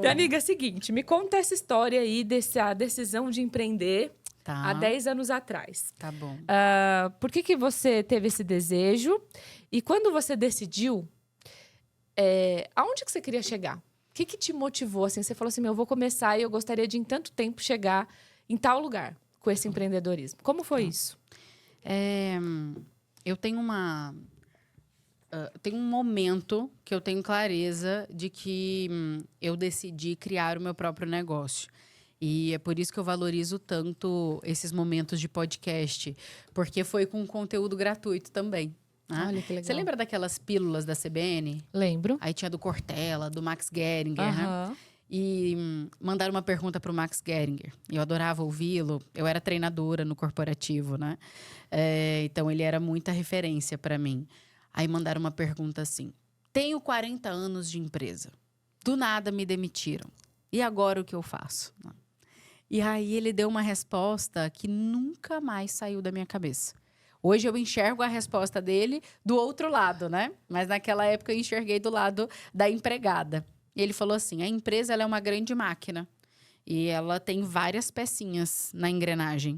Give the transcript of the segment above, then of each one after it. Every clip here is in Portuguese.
Amiga, é o seguinte, me conta essa história aí dessa decisão de empreender há 10 anos atrás. Tá bom. Por que você teve esse desejo? E quando você decidiu, aonde que você queria chegar? O que te motivou? Assim, você falou assim, eu vou começar e eu gostaria de, em tanto tempo, chegar em tal lugar com esse empreendedorismo. Como foi isso? Eu tenho tem um momento que eu tenho clareza de que eu decidi criar o meu próprio negócio. E é por isso que eu valorizo tanto esses momentos de podcast, porque foi com conteúdo gratuito também. Né? Olha que legal. Você lembra daquelas pílulas da CBN? Lembro. Aí tinha do Cortella, do Max Geringer, né? E mandaram uma pergunta para o Max Geringer. Eu adorava ouvi-lo. Eu era treinadora no corporativo, né? Então, ele era muita referência para mim. Aí mandaram uma pergunta assim: tenho 40 anos de empresa. Do nada me demitiram. E agora o que eu faço? E aí ele deu uma resposta que nunca mais saiu da minha cabeça. Hoje eu enxergo a resposta dele do outro lado, né? Mas naquela época eu enxerguei do lado da empregada. E ele falou assim: a empresa ela é uma grande máquina. E ela tem várias pecinhas na engrenagem.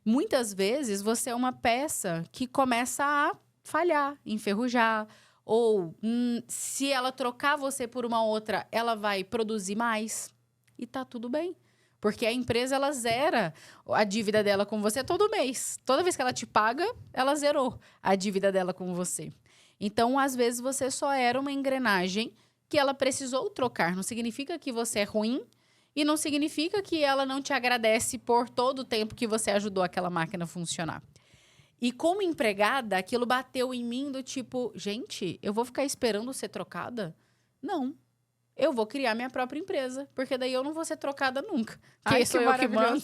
Muitas vezes você é uma peça que começa a falhar, enferrujar. Ou se ela trocar você por uma outra, ela vai produzir mais. E tá tudo bem. Porque a empresa, ela zera a dívida dela com você todo mês. Toda vez que ela te paga, ela zerou a dívida dela com você. Então, às vezes, você só era uma engrenagem que ela precisou trocar. Não significa que você é ruim e não significa que ela não te agradece por todo o tempo que você ajudou aquela máquina a funcionar. E como empregada, aquilo bateu em mim do tipo, gente, eu vou ficar esperando ser trocada? Não. Eu vou criar minha própria empresa, porque daí eu não vou ser trocada nunca. Porque sou eu que mando.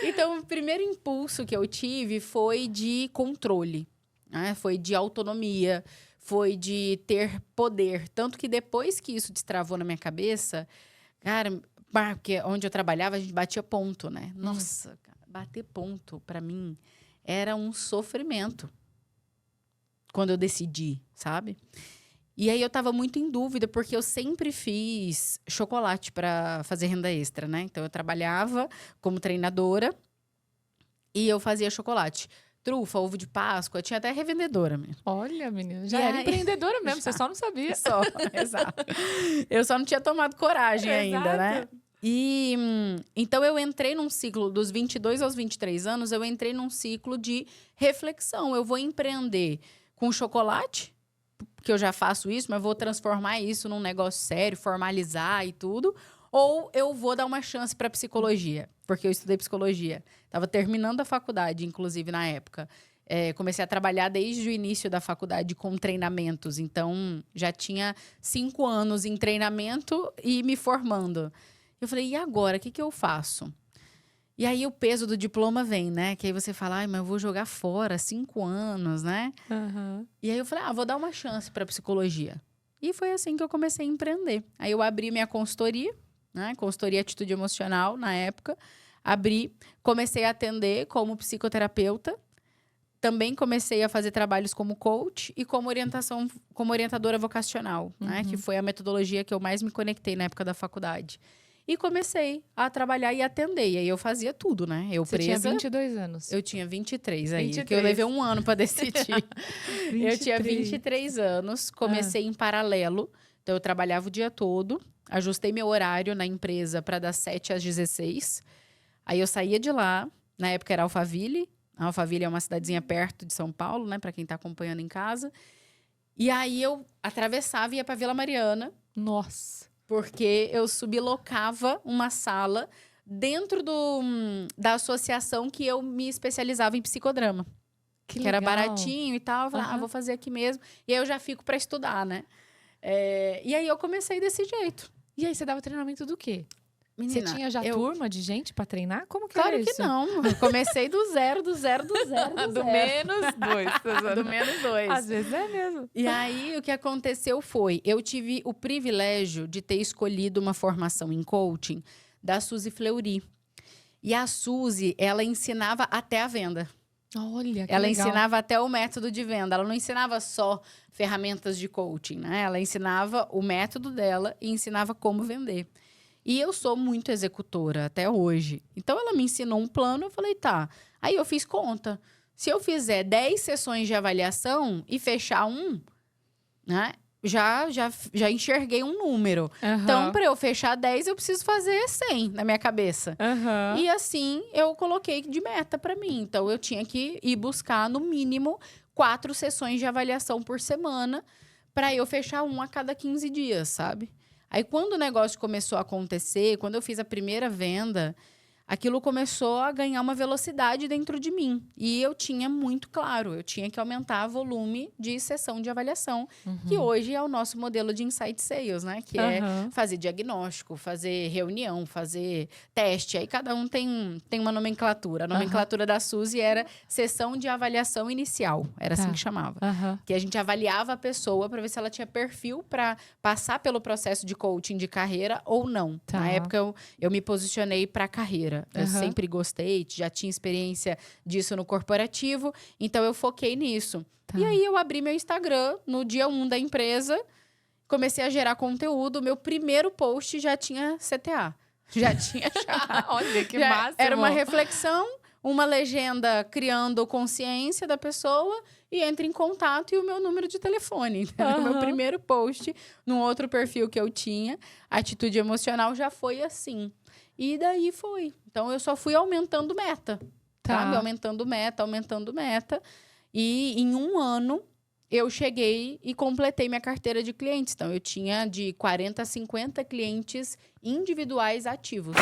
Então, o primeiro impulso que eu tive foi de controle, né? Foi de autonomia, foi de ter poder. Tanto que depois que isso destravou na minha cabeça, cara, porque onde eu trabalhava, a gente batia ponto, né? Nossa, cara, bater ponto, pra mim, era um sofrimento. Quando eu decidi, sabe? E aí eu tava muito em dúvida, porque eu sempre fiz chocolate para fazer renda extra, né? Então eu trabalhava como treinadora e eu fazia chocolate. Trufa, ovo de Páscoa, tinha até revendedora mesmo. Olha, menina, já era empreendedora mesmo, você só não sabia. Só, exato. Eu só não tinha tomado coragem ainda, né? E então eu entrei num ciclo dos 22 aos 23 anos, eu entrei num ciclo de reflexão. Eu vou empreender com chocolate, que eu já faço isso, mas vou transformar isso num negócio sério, formalizar e tudo. Ou eu vou dar uma chance para psicologia, porque eu estudei psicologia. Estava terminando a faculdade, inclusive, na época. Comecei a trabalhar desde o início da faculdade com treinamentos. Então, já tinha 5 anos em treinamento e me formando. Eu falei, e agora? O que eu faço? E aí o peso do diploma vem, né? Que aí você fala, ai, mas eu vou jogar fora 5 anos, né? E aí eu falei, vou dar uma chance para psicologia. E foi assim que eu comecei a empreender. Aí eu abri minha consultoria, né? Consultoria Atitude Emocional, na época. Abri, comecei a atender como psicoterapeuta. Também comecei a fazer trabalhos como coach e como orientadora vocacional, né? Que foi a metodologia que eu mais me conectei na época da faculdade. E comecei a trabalhar e atender. E aí eu fazia tudo, né? Você tinha 22 anos. Eu tinha 23 aí, 23. Que eu levei um ano para decidir. Eu tinha 23 anos, comecei em paralelo. Então eu trabalhava o dia todo, ajustei meu horário na empresa para das 7 às 16. Aí eu saía de lá, na época era Alphaville. A Alphaville é uma cidadezinha perto de São Paulo, né? Para quem tá acompanhando em casa. E aí eu atravessava e ia para Vila Mariana. Nossa! Porque eu sublocava uma sala dentro da associação que eu me especializava em psicodrama. Que era baratinho e tal. Eu falei, vou fazer aqui mesmo. E aí eu já fico para estudar, né? E aí eu comecei desse jeito. E aí você dava treinamento do quê? Menina, você tinha já turma de gente para treinar? Como que claro era isso? Claro que não. Eu comecei do zero. Do -2. Do -2. Às vezes é mesmo. E aí, o que aconteceu foi... Eu tive o privilégio de ter escolhido uma formação em coaching da Suzy Fleury. E a Suzy, ela ensinava até a venda. Olha, que Ela legal. ensinava até o método de venda. Ela não ensinava só ferramentas de coaching, né? Ela ensinava o método dela e ensinava como vender. E eu sou muito executora até hoje. Então, ela me ensinou um plano, eu falei, tá. Aí eu fiz conta. Se eu fizer 10 sessões de avaliação e fechar um, né? Já enxerguei um número. Então, para eu fechar 10, eu preciso fazer 100 na minha cabeça. E assim, eu coloquei de meta para mim. Então, eu tinha que ir buscar, no mínimo, 4 sessões de avaliação por semana para eu fechar um a cada 15 dias, sabe? Aí, quando o negócio começou a acontecer, quando eu fiz a primeira venda, aquilo começou a ganhar uma velocidade dentro de mim. E eu tinha muito claro, eu tinha que aumentar o volume de sessão de avaliação, que hoje é o nosso modelo de Insight Sales, né? Que é fazer diagnóstico, fazer reunião, fazer teste. Aí cada um tem uma nomenclatura. A nomenclatura da Suzy era sessão de avaliação inicial. Era assim que chamava. Que a gente avaliava a pessoa para ver se ela tinha perfil para passar pelo processo de coaching de carreira ou não. Na época, eu me posicionei para carreira. Eu sempre gostei, já tinha experiência disso no corporativo, então eu foquei nisso. E aí eu abri meu Instagram no dia 1 da empresa, comecei a gerar conteúdo, meu primeiro post já tinha CTA. Já tinha Olha, que máximo! Era uma reflexão, uma legenda criando consciência da pessoa e entre em contato e o meu número de telefone. O meu primeiro post, num outro perfil que eu tinha, Atitude Emocional, já foi assim. E daí foi. Então, eu só fui aumentando meta. Sabe? Aumentando meta. E em um ano, eu cheguei e completei minha carteira de clientes. Então, eu tinha de 40 a 50 clientes individuais ativos.